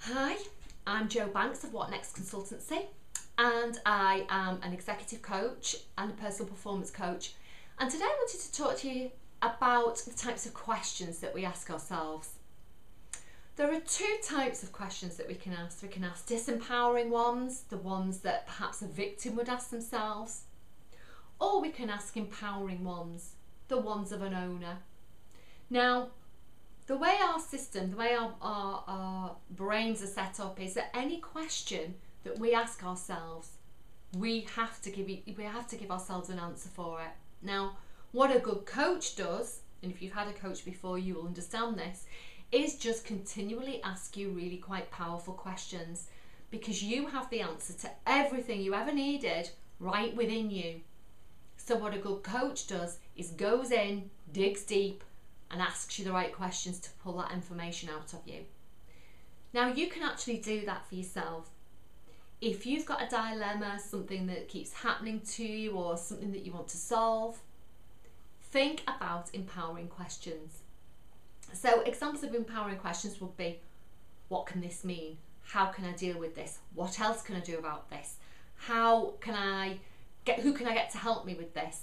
Hi, I'm Jo Banks of What Next Consultancy, and I am an executive coach and a personal performance coach. And today I wanted to talk to you about the types of questions that we ask ourselves. There are two types of questions that we can ask. We can ask disempowering ones, the ones that perhaps a victim would ask themselves, or we can ask empowering ones, the ones of an owner. Now, the way our system, the way our brains are set up is that any question that we ask ourselves, we have to give ourselves an answer for it. Now, what a good coach does, and if you've had a coach before, you will understand this, is just continually ask you really quite powerful questions, because you have the answer to everything you ever needed right within you. So what a good coach does is goes in, digs deep, and asks you the right questions to pull that information out of you. Now, you can actually do that for yourself. If you've got a dilemma, something that keeps happening to you, or something that you want to solve, think about empowering questions. So examples of empowering questions would be, what can this mean? How can I deal with this? What else can I do about this? Who can I get to help me with this?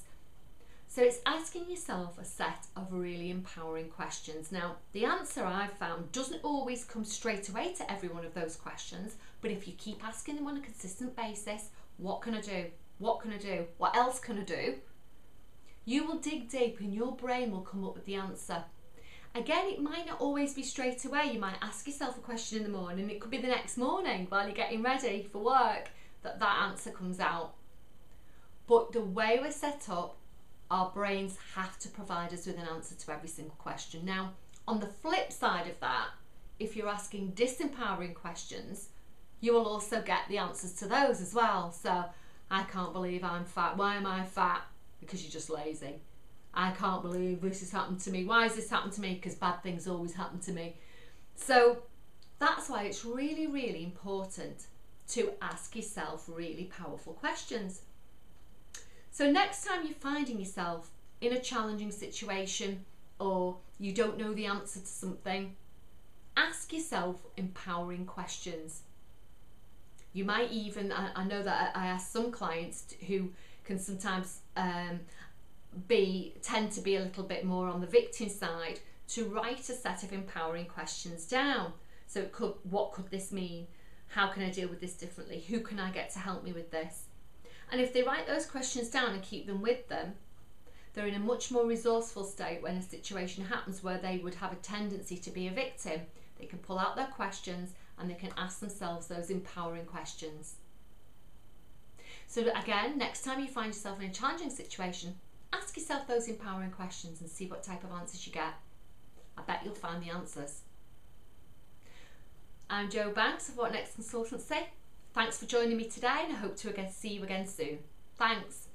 So it's asking yourself a set of really empowering questions. Now, the answer I've found doesn't always come straight away to every one of those questions, but if you keep asking them on a consistent basis, what can I do? What can I do? What else can I do? You will dig deep and your brain will come up with the answer. Again, it might not always be straight away. You might ask yourself a question in the morning, it could be the next morning while you're getting ready for work that answer comes out. But the way we're set up, our brains have to provide us with an answer to every single question. Now, on the flip side of that, if you're asking disempowering questions, you will also get the answers to those as well. So, I can't believe I'm fat. Why am I fat? Because you're just lazy. I can't believe this has happened to me. Why has this happened to me? Because bad things always happen to me. So, that's why it's really, really important to ask yourself really powerful questions. So next time you're finding yourself in a challenging situation or you don't know the answer to something, ask yourself empowering questions. You might even, I know that I ask some clients who can sometimes tend to be a little bit more on the victim side, to write a set of empowering questions down. So it could, what could this mean? How can I deal with this differently? Who can I get to help me with this? And if they write those questions down and keep them with them, they're in a much more resourceful state when a situation happens where they would have a tendency to be a victim. They can pull out their questions and they can ask themselves those empowering questions. So again, next time you find yourself in a challenging situation, ask yourself those empowering questions and see what type of answers you get. I bet you'll find the answers. I'm Jo Banks of What Next Consultancy. Thanks for joining me today, and I hope to see you again soon. Thanks.